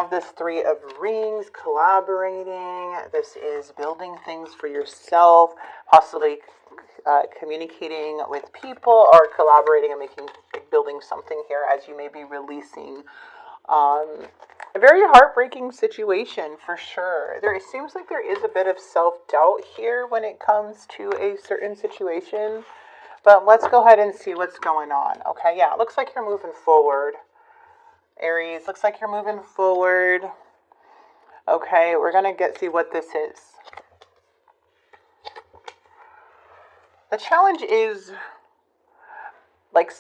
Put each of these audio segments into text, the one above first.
have this Three of Rings, collaborating. This is building things for yourself, possibly communicating with people or collaborating and building something here as you may be releasing a very heartbreaking situation for sure. It seems like there is a bit of self-doubt here when it comes to a certain situation. But let's go ahead and see what's going on. Okay, yeah, it looks like you're moving forward. Aries, looks like you're moving forward. Okay, we're going to see what this is. The challenge is like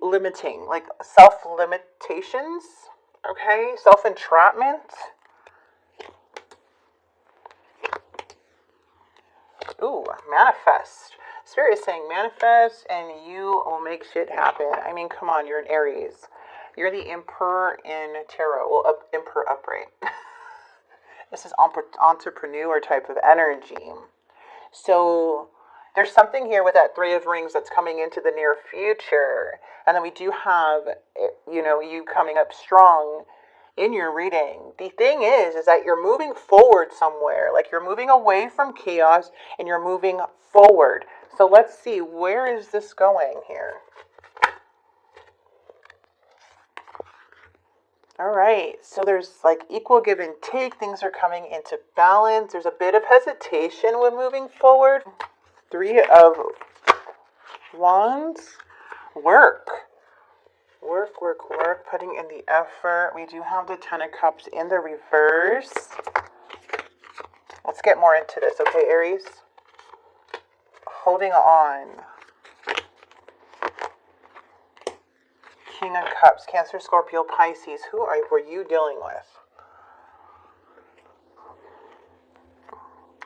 limiting, like self-limitations, okay? Self-entrapment. Ooh, manifest. Spirit is saying manifest and you will make shit happen. I mean, come on, you're an Aries. You're the Emperor in Tarot. Well, Emperor upright. This is entrepreneur type of energy. So there's something here with that Three of Rings that's coming into the near future. And then we do have, you coming up strong in your reading. The thing is that you're moving forward somewhere. Like you're moving away from chaos and you're moving forward. So let's see, where is this going here? All right, so there's like equal give and take. Things are coming into balance. There's a bit of hesitation when moving forward. Three of Wands. Work, putting in the effort. We do have the Ten of Cups in the reverse. Let's get more into this, okay, Aries? Holding on. King of Cups, Cancer, Scorpio, Pisces. Who were you dealing with?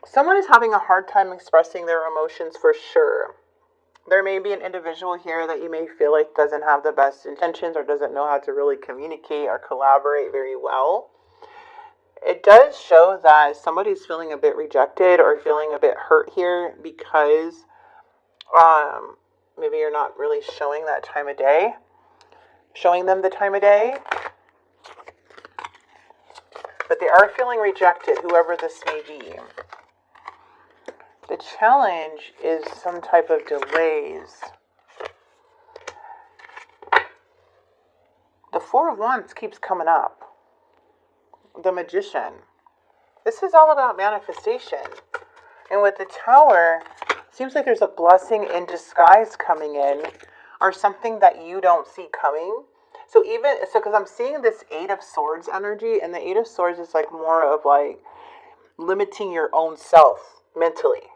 Someone is having a hard time expressing their emotions for sure. There may be an individual here that you may feel like doesn't have the best intentions or doesn't know how to really communicate or collaborate very well. It does show that somebody's feeling a bit rejected or feeling a bit hurt here because maybe you're not really showing them the time of day. But they are feeling rejected, whoever this may be. The challenge is some type of delays. The Four of Wands keeps coming up. The Magician. This is all about manifestation. And with the Tower, it seems like there's a blessing in disguise coming in, or something that you don't see coming. So because I'm seeing this Eight of Swords energy, and the Eight of Swords is like more of like limiting your own self mentally.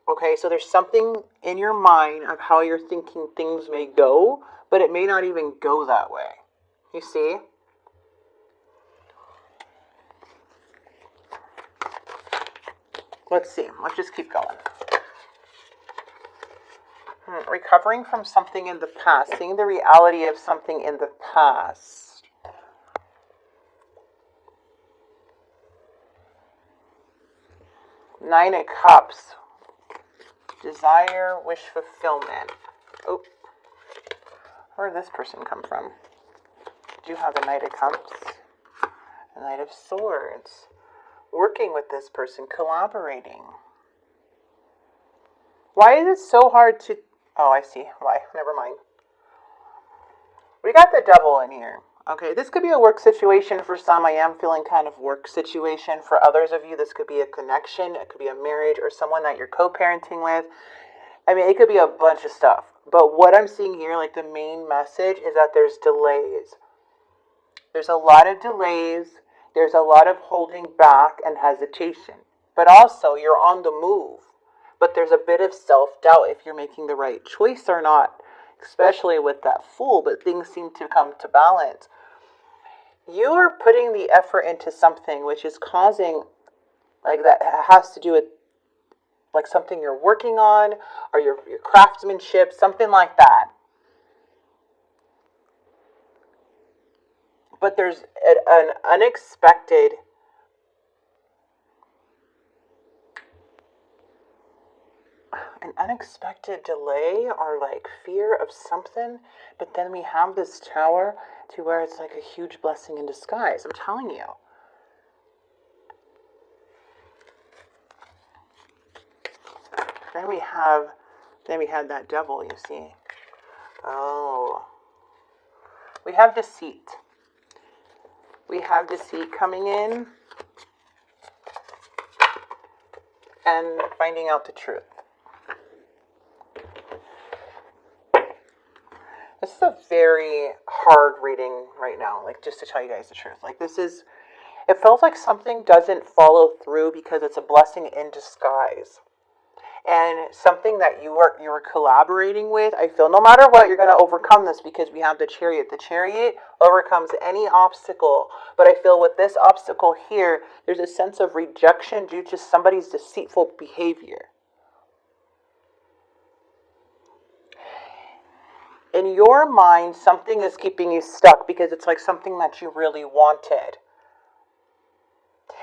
Okay, so there's something in your mind of how you're thinking things may go, but it may not even go that way. You see? Let's see. Let's just keep going. Recovering from something in the past. Seeing the reality of something in the past. Nine of Cups. Desire, wish fulfillment. Oh, where did this person come from? Do you have the Knight of Cups? The Knight of Swords. Working with this person, collaborating. Why is it so hard to... Oh, I see. Why? Never mind. We got the Devil in here. Okay, this could be a work situation for some. I am feeling kind of work situation. For others of you, this could be a connection. It could be a marriage or someone that you're co-parenting with. I mean, it could be a bunch of stuff. But what I'm seeing here, like the main message, is that there's delays. There's a lot of delays. There's a lot of holding back and hesitation. But also, you're on the move. But there's a bit of self-doubt if you're making the right choice or not. Especially with that Fool, but things seem to come to balance. You are putting the effort into something which is causing, like that has to do with like something you're working on or your craftsmanship, something like that. But there's an unexpected an unexpected delay or like fear of something, but then we have this Tower to where it's like a huge blessing in disguise. I'm telling you. Then we had that Devil, you see. Oh. We have deceit. We have deceit coming in and finding out the truth. This is a very hard reading right now, like just to tell you guys the truth. Like it feels like something doesn't follow through because it's a blessing in disguise. And something that you were collaborating with, I feel no matter what, you're going to overcome this because we have the Chariot. The Chariot overcomes any obstacle. But I feel with this obstacle here, there's a sense of rejection due to somebody's deceitful behavior. In your mind, something is keeping you stuck because it's like something that you really wanted.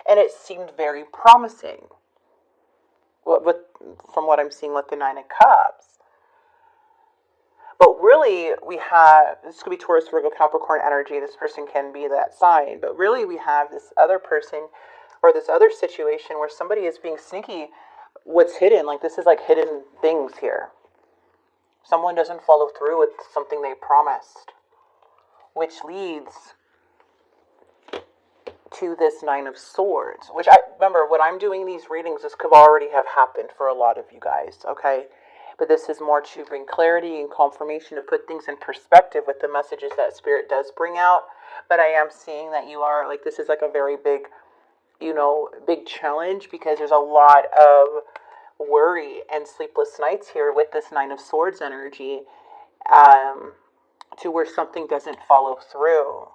And it seemed very promising. From what I'm seeing with the Nine of Cups. But really, this could be Taurus, Virgo, Capricorn energy. This person can be that sign. But really, we have this other person or this other situation where somebody is being sneaky. What's hidden, like this is like hidden things here. Someone doesn't follow through with something they promised, which leads to this Nine of Swords, which I remember when I'm doing these readings, this could already have happened for a lot of you guys, okay? But this is more to bring clarity and confirmation to put things in perspective with the messages that Spirit does bring out. But I am seeing that you are, like, this is like a very big, big challenge because there's a lot of worry and sleepless nights here with this Nine of Swords energy to where something doesn't follow through.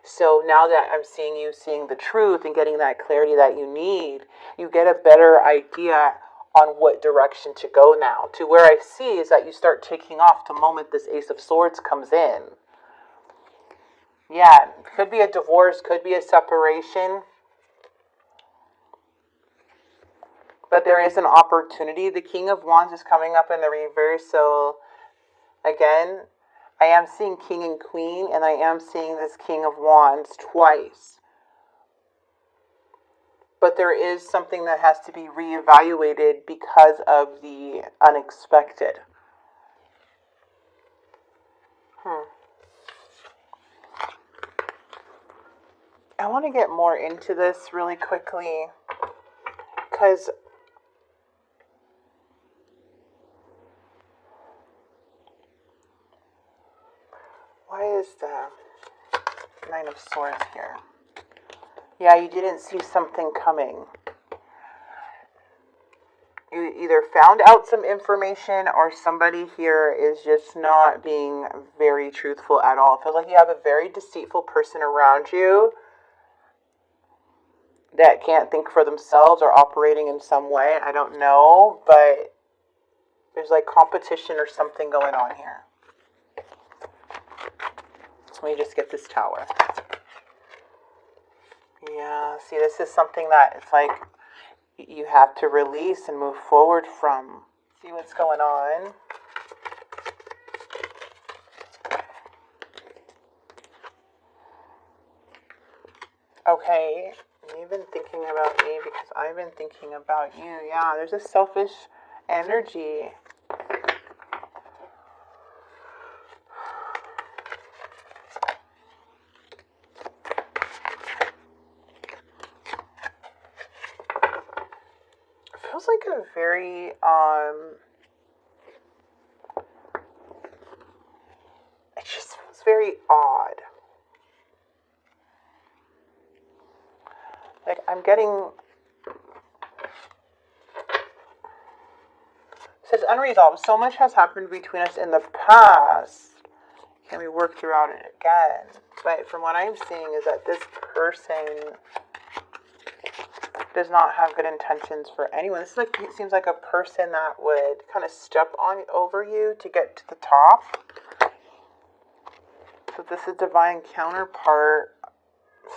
So now that I'm seeing you seeing the truth and getting that clarity that you need, you get a better idea on what direction to go now. To where I see is that you start taking off the moment this Ace of Swords comes in. Yeah, could be a divorce, could be a separation. But there is an opportunity. The King of Wands is coming up in the reverse. So again, I am seeing King and Queen, and I am seeing this King of Wands twice. But there is something that has to be reevaluated because of the unexpected. I want to get more into this really quickly because why is the Nine of Swords here? Yeah, you didn't see something coming. You either found out some information or somebody here is just not being very truthful at all. It feels like you have a very deceitful person around you that can't think for themselves or operating in some way. I don't know, but there's like competition or something going on here. Let me just get this Tower. Yeah, see, this is something that it's like you have to release and move forward from. See what's going on. Okay, you've been thinking about me because I've been thinking about you. Yeah, there's a selfish energy. Feels like a very it just feels very odd. Like I'm getting, it says unresolved. So much has happened between us in the past. Can we work throughout it again? But from what I'm seeing is that this person does not have good intentions for anyone. This is like, it seems like a person that would kind of step on over you to get to the top. So this is divine counterpart.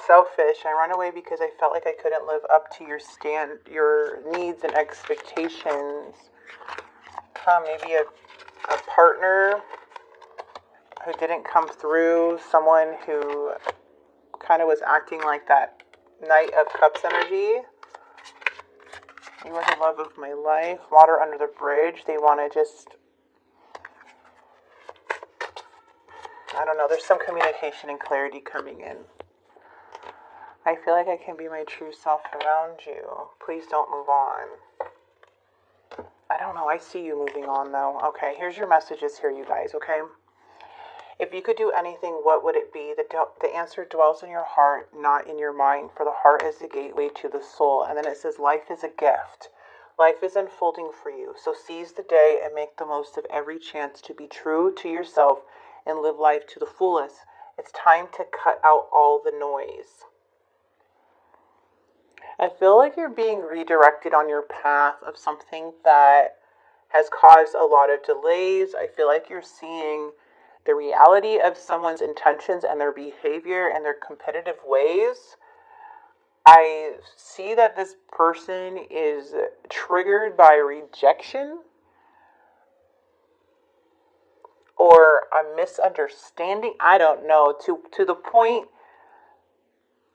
Selfish. I run away because I felt like I couldn't live up to your needs and expectations. maybe a partner who didn't come through, someone who kind of was acting like that Knight of Cups energy. You are the love of my life. Water under the bridge. They want to just, I don't know, there's some communication and clarity coming in. I feel like I can be my true self around you. Please don't move on. I don't know. I see you moving on, though. Okay, here's your messages here, you guys, okay? If you could do anything, what would it be? The answer dwells in your heart, not in your mind, for the heart is the gateway to the soul. And then it says, life is a gift. Life is unfolding for you. So seize the day and make the most of every chance to be true to yourself and live life to the fullest. It's time to cut out all the noise. I feel like you're being redirected on your path of something that has caused a lot of delays. I feel like you're seeing the reality of someone's intentions and their behavior and their competitive ways. I see that this person is triggered by rejection or a misunderstanding. I don't know, to the point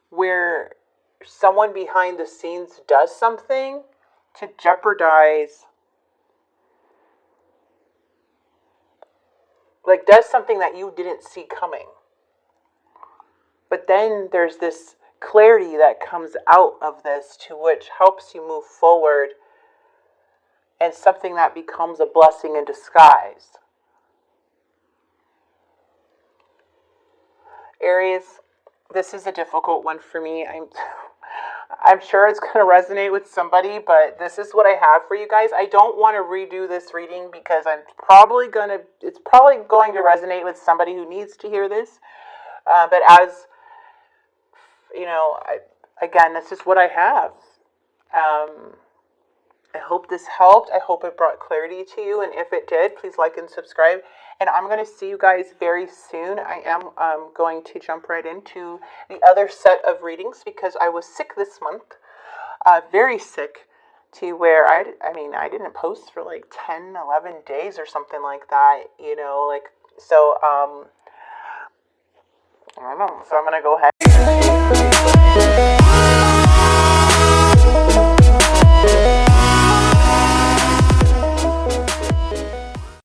where someone behind the scenes does something to jeopardize, like does something that you didn't see coming. But then there's this clarity that comes out of this, to which helps you move forward, and something that becomes a blessing in disguise. Aries, this is a difficult one for me. I'm sure it's going to resonate with somebody, but this is what I have for you guys. I don't want to redo this reading because it's probably going to resonate with somebody who needs to hear this. But as you know, again, this is what I have. I hope this helped. I hope it brought clarity to you. And if it did, please like and subscribe. And I'm going to see you guys very soon. I am going to jump right into the other set of readings because I was sick this month. Very sick, to where I didn't post for like 10, 11 days or something like that. So, I don't know. So I'm going to go ahead.